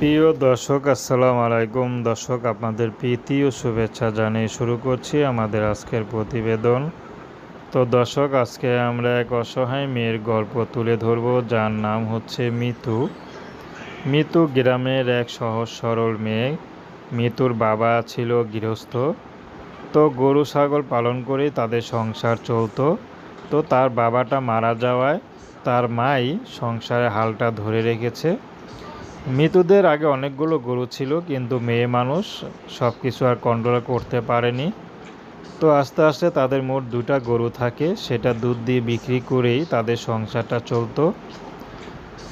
প্রিয় দর্শক, আসসালামু আলাইকুম। দর্শক, আপনাদের প্রীতি ও শুভেচ্ছা জানিয়ে শুরু করছি আমাদের আজকের প্রতিবেদন। তো দর্শক, আজকে আমরা এক অসহায় মেয়ের গল্প তুলে ধরব, যার নাম হচ্ছে মিতু। মিতু গ্রামের এক সহজ সরল মেয়ে। মিতুর বাবা ছিল গৃহস্থ। তো গরু ছাগল পালন করেই তাদের সংসার চলতো। তো তার বাবাটা মারা যাওয়ায় তার মাই সংসারে হালটা ধরে রেখেছে। মিতুদের আগে অনেকগুলো গরু ছিল, কিন্তু মেয়ে মানুষ সব কিছু আর কন্ট্রোল করতে পারেনি। তো আস্তে আস্তে তাদের মোট 2টা গরু থাকে, সেটা দুধ দিয়ে বিক্রি করেই তাদের সংসারটা চলতো।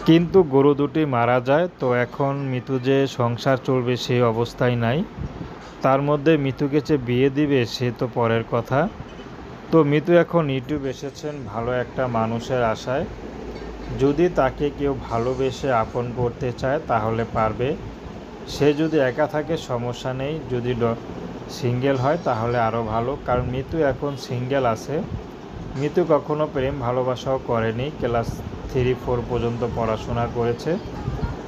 কিন্তু গরু দুটি মারা যায়। তো এখন মিতু যে সংসার চলবে সেই অবস্থায় নাই। তার মধ্যে মিতুকে যে বিয়ে দিবে সে তো পরের কথা। তো মিতু এখন ইউটিউব এসেছেন ভালো একটা মানুষের আশায়। যদি তাকে কেউ ভালোবেসে আপন করতে চায় তাহলে পারবে। সে যদি একা থাকে সমস্যা নেই, যদি সিঙ্গেল হয় তাহলে আরও ভালো, কারণ মিতু এখন সিঙ্গেল আছে। মিতু কখনো প্রেম ভালোবাসাও করেনি, ক্লাস 3-4 পর্যন্ত পড়াশোনা করেছে।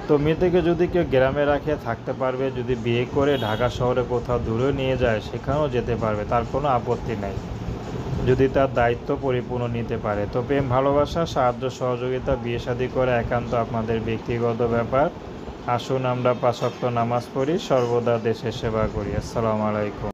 তো মিতুকে যদি কেউ গ্রামে রাখে থাকতে পারবে, যদি বিয়ে করে ঢাকা শহরে কোথাও দূরে নিয়ে যায় সেখানেও যেতে পারবে, তার কোনো আপত্তি নেই, যদি তার দায়িত্ব পরিপূর্ণ নিতে পারে। তো প্রেম ভালোবাসা, সাহায্য সহযোগিতা, বিয়ে শাদী করে একান্ত আপনাদের ব্যক্তিগত ব্যাপার। আসুন আমরা 5 ওয়াক্ত নামাজ পড়ি, সর্বদা দেশের সেবা করি। আসসালামু আলাইকুম।